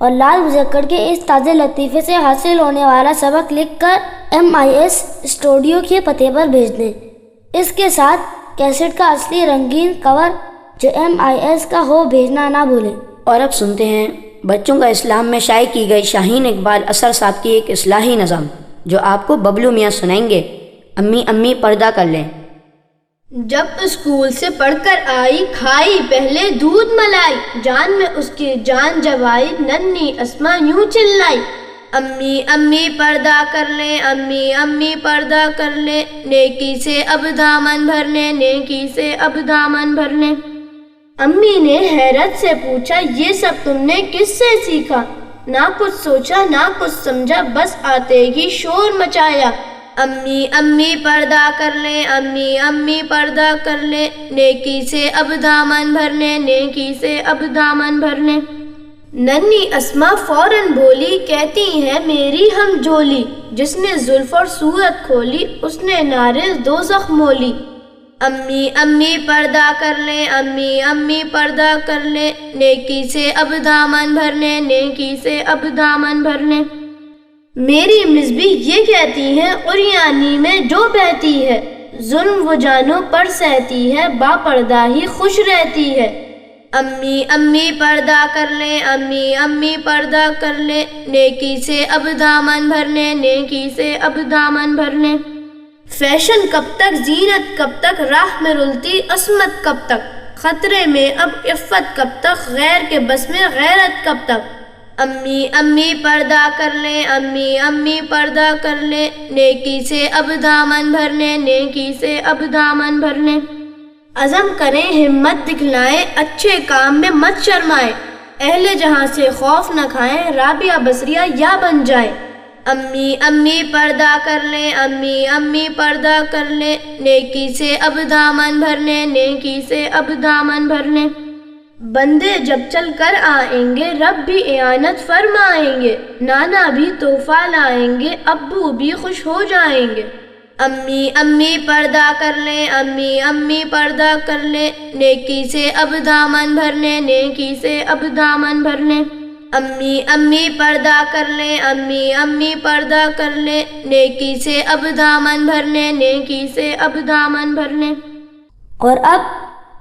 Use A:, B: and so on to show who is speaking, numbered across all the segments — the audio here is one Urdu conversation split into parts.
A: اور لال مذکر کے اس تازہ لطیفے سے حاصل ہونے والا سبق لکھ کر MIS اسٹوڈیو کے پتے پر بھیج دیں۔ اس کے ساتھ کیسٹ کا اصلی رنگین کور جو MIS کا ہو بھیجنا نہ بھولیں۔
B: اور اب سنتے ہیں بچوں کا اسلام میں شائع کی گئی شاہین اقبال اثر صاحب کی ایک اصلاحی نظم جو آپ کو ببلو میاں سنائیں گے۔ امی امی پردہ کر لیں۔
C: جب اسکول سے پڑھ کر آئی کھائی پہلے دودھ ملائی، جان میں اس کی جان جب آئی ننھی اسما یوں چلائی، امی امی پردہ کر لیں، امی امی پردہ کر لیں، نیکی سے اب دامن بھر لیں، نیکی سے اب دامن بھر لیں۔ امی نے حیرت سے پوچھا یہ سب تم نے کس سے سیکھا؟ نہ کچھ سوچا نہ کچھ سمجھا، بس آتے ہی شور مچایا، امی امی پردہ کر لیں، امی امی پردہ کر لیں، نیکی سے اب دامن بھر لیں، نیکی سے اب دامن بھر لیں۔ ننھی اسما فوراً بولی، کہتی ہے میری ہم جولی، جس نے زلف اور صورت کھولی اس نے نارے دوزخ مولی، امی امی پردہ کر لیں، امی امی پردہ کر لیں، نیکی سے اب دامن بھر لیں، نیکی سے اب دامن بھر لیں۔ میری مصبی یہ کہتی ہے عریانی میں جو بہتی ہے، ظلم وہ جانوں پر سہتی ہے، با پردہ ہی خوش رہتی ہے، امی امی پردہ کر لیں، امی امی پردہ کر لیں، نیکی سے اب دامن بھر لیں، نیکی سے اب دامن بھر لیں۔ فیشن کب تک، زینت کب تک، راہ میں رلتی عصمت کب تک، خطرے میں اب عفت کب تک، غیر کے بس میں غیرت کب تک، امی امی پردہ کر لیں، امی امی پردہ کر لیں، نیکی سے اب دامن بھر لیں، نیکی سے اب دامن بھر لیں۔ عزم کریں ہمت دکھلائیں، اچھے کام میں مت شرمائیں، اہل جہاں سے خوف نہ کھائیں، رابعہ بصریہ یا بن جائیں، امی امی پردہ کر لیں، امی امی پردہ کر لیں، نیکی سے اب دامن بھر لیں، نیکی سے اب دامن بھر لیں۔ بندے جب چل کر آئیں گے رب بھی اعانت فرمائیں گے، نانا بھی تحفہ لائیں گے، ابو بھی خوش ہو جائیں گے، امی امی پردہ کر لیں، امی امی پردہ کر لیں، نیکی سے اب دامن بھر لیں، نیکی سے اب دامن بھر لیں، امی امی پردہ کر لیں، امی امی پردہ کر لیں، نیکی سے اب دامن بھر لیں، نیکی سے اب دامن بھر لیں۔
A: اور اب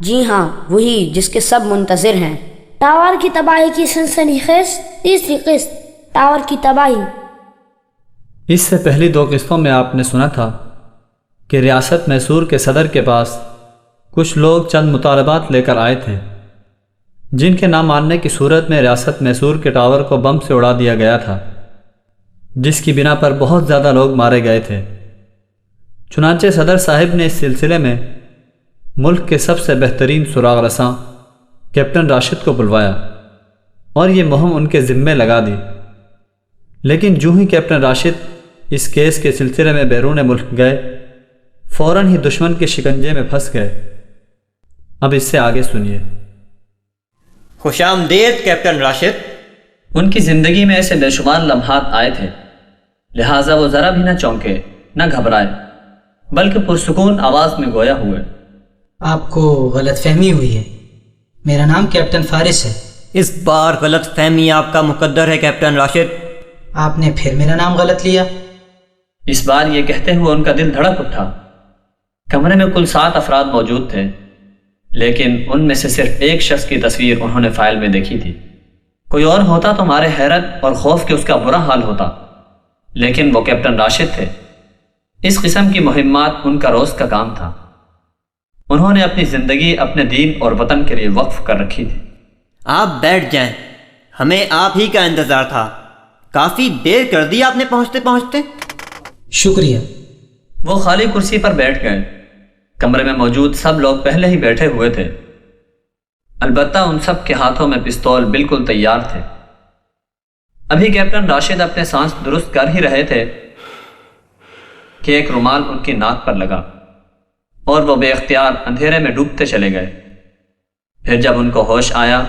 B: جی ہاں وہی جس کے سب منتظر ہیں،
A: ٹاور کی تباہی کی سنسنی خیز تیسری قسط، ٹاور کی تباہی۔
D: اس سے پہلی 2 قسطوں میں آپ نے سنا تھا کہ ریاست میسور کے صدر کے پاس کچھ لوگ چند مطالبات لے کر آئے تھے، جن کے نہ ماننے کی صورت میں ریاست میسور کے ٹاور کو بم سے اڑا دیا گیا تھا، جس کی بنا پر بہت زیادہ لوگ مارے گئے تھے۔ چنانچہ صدر صاحب نے اس سلسلے میں ملک کے سب سے بہترین سراغ رساں کیپٹن راشد کو بلوایا اور یہ مہم ان کے ذمے لگا دی، لیکن جو ہی کیپٹن راشد اس کیس کے سلسلے میں بیرون ملک گئے، فوراً ہی دشمن کے شکنجے میں پھنس گئے۔ اب اس سے آگے سنیے۔
E: خوش آمدید کیپٹن راشد۔
D: ان کی زندگی میں ایسے بے شمار لمحات آئے تھے، لہٰذا وہ ذرا بھی نہ چونکے نہ گھبرائے، بلکہ پرسکون آواز میں گویا ہوئے۔
F: آپ کو غلط فہمی ہوئی ہے، میرا نام کیپٹن فارس ہے۔
E: اس بار غلط فہمی آپ کا مقدر ہے کیپٹن راشد۔
F: آپ نے پھر میرا نام غلط لیا۔
D: اس بار یہ کہتے ہوئے ان کا دل دھڑک اٹھا۔ کمرے میں کل 7 افراد موجود تھے، لیکن ان میں سے صرف ایک شخص کی تصویر انہوں نے فائل میں دیکھی تھی۔ کوئی اور ہوتا تو مارے حیرت اور خوف کے اس کا برا حال ہوتا، لیکن وہ کیپٹن راشد تھے۔ اس قسم کی مہمات ان کا روز کا کام تھا۔ انہوں نے اپنی زندگی اپنے دین اور وطن کے لیے وقف کر رکھی تھی۔
E: آپ بیٹھ جائیں، ہمیں آپ ہی کا انتظار تھا، کافی دیر کر دی آپ نے پہنچتے پہنچتے۔
F: شکریہ۔
D: وہ خالی کرسی پر بیٹھ گئے۔ کمرے میں موجود سب لوگ پہلے ہی بیٹھے ہوئے تھے، البتہ ان سب کے ہاتھوں میں پستول بالکل تیار تھے۔ ابھی کیپٹن راشد اپنے سانس درست کر ہی رہے تھے کہ ایک رومال ان کی ناک پر لگا اور وہ بے اختیار اندھیرے میں ڈوبتے چلے گئے۔ پھر جب ان کو ہوش آیا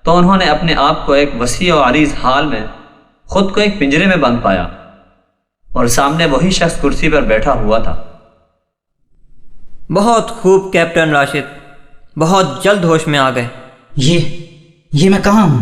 D: تو انہوں نے اپنے آپ کو ایک وسیع و عریض حال میں خود کو ایک پنجرے میں بند پایا اور سامنے وہی شخص کرسی پر بیٹھا ہوا تھا۔
E: بہت خوب کیپٹن راشد، بہت جلد ہوش میں آ گئے۔
F: یہ میں کہاں ہوں؟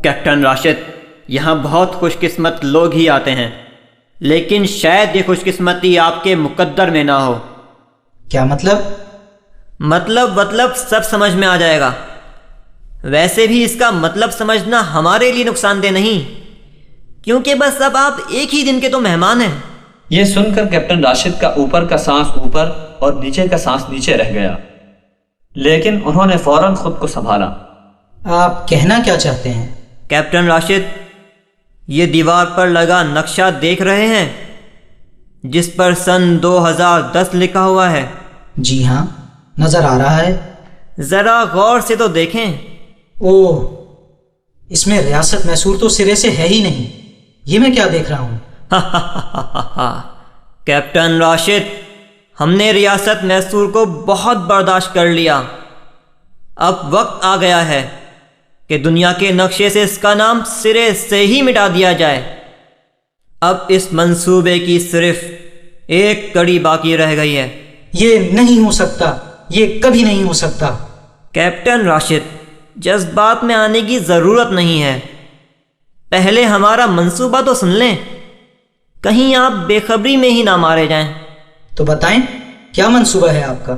E: کیپٹن راشد، یہاں بہت خوش قسمت لوگ ہی آتے ہیں، لیکن شاید یہ خوش قسمتی آپ کے مقدر میں نہ ہو۔
F: کیا مطلب؟
E: مطلب سب سمجھ میں آ جائے گا۔ ویسے بھی اس کا مطلب سمجھنا ہمارے لیے نقصان دہ نہیں، کیونکہ بس اب آپ ایک ہی دن کے تو مہمان ہیں۔
D: یہ سن کر کیپٹن راشد کا اوپر کا سانس اوپر اور نیچے کا سانس نیچے رہ گیا، لیکن انہوں نے فوراً خود کو سنبھالا۔
F: آپ کہنا کیا چاہتے ہیں؟
E: کیپٹن راشد، یہ دیوار پر لگا نقشہ دیکھ رہے ہیں جس پر سن 2010 لکھا ہوا ہے؟
F: جی ہاں، نظر آ رہا ہے۔
E: ذرا غور سے تو دیکھیں۔
F: اوہ، اس میں ریاست میسور تو سرے سے ہے ہی نہیں، یہ میں کیا دیکھ رہا ہوں؟
E: کیپٹن راشد، ہم نے ریاست میسور کو بہت برداشت کر لیا، اب وقت آ گیا ہے کہ دنیا کے نقشے سے اس کا نام سرے سے ہی مٹا دیا جائے۔ اب اس منصوبے کی صرف ایک کڑی باقی رہ گئی ہے۔
F: یہ نہیں ہو سکتا، یہ کبھی نہیں ہو سکتا۔
E: کیپٹن راشد، جذبات میں آنے کی ضرورت نہیں ہے، پہلے ہمارا منصوبہ تو سن لیں، کہیں آپ بے خبری میں ہی نہ مارے جائیں۔
F: تو بتائیں، کیا منصوبہ ہے آپ کا؟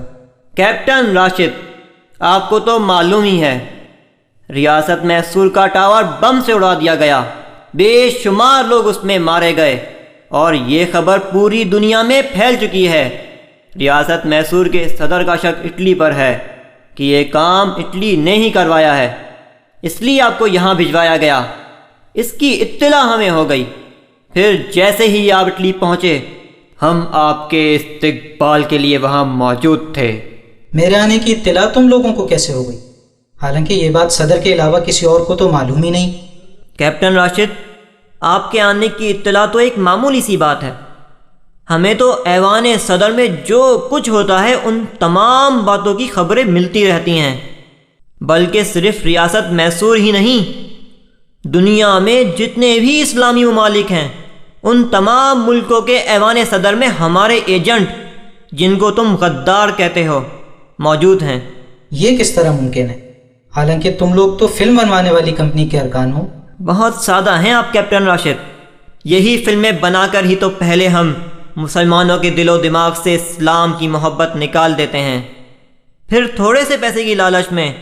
E: کیپٹن راشد، آپ کو تو معلوم ہی ہے، ریاست میسور کا ٹاور بم سے اڑا دیا گیا، بے شمار لوگ اس میں مارے گئے، اور یہ خبر پوری دنیا میں پھیل چکی ہے۔ ریاست میسور کے صدر کا شک اٹلی پر ہے کہ یہ کام اٹلی نے ہی کروایا ہے، اس لیے آپ کو یہاں بھجوایا گیا۔ اس کی اطلاع ہمیں ہو گئی، پھر جیسے ہی آپ اٹلی پہنچے ہم آپ کے استقبال کے لیے وہاں موجود تھے۔
F: میرے آنے کی اطلاع تم لوگوں کو کیسے ہو گئی؟ حالانکہ یہ بات صدر کے علاوہ کسی اور کو تو معلوم ہی نہیں۔
E: کیپٹن راشد، آپ کے آنے کی اطلاع تو ایک معمولی سی بات ہے، ہمیں تو ایوان صدر میں جو کچھ ہوتا ہے ان تمام باتوں کی خبریں ملتی رہتی ہیں، بلکہ صرف ریاست میسور ہی نہیں، دنیا میں جتنے بھی اسلامی ممالک ہیں ان تمام ملکوں کے ایوان صدر میں ہمارے ایجنٹ، جن کو تم غدار کہتے ہو، موجود ہیں۔
F: یہ کس طرح ممکن ہے؟ حالانکہ تم لوگ تو فلم بنوانے والی کمپنی کے ارکان ہو۔
E: بہت سادہ ہیں آپ کیپٹن راشد، یہی فلمیں بنا کر ہی تو پہلے ہم مسلمانوں کے دل و دماغ سے اسلام کی محبت نکال دیتے ہیں، پھر تھوڑے سے پیسے کی لالچ میں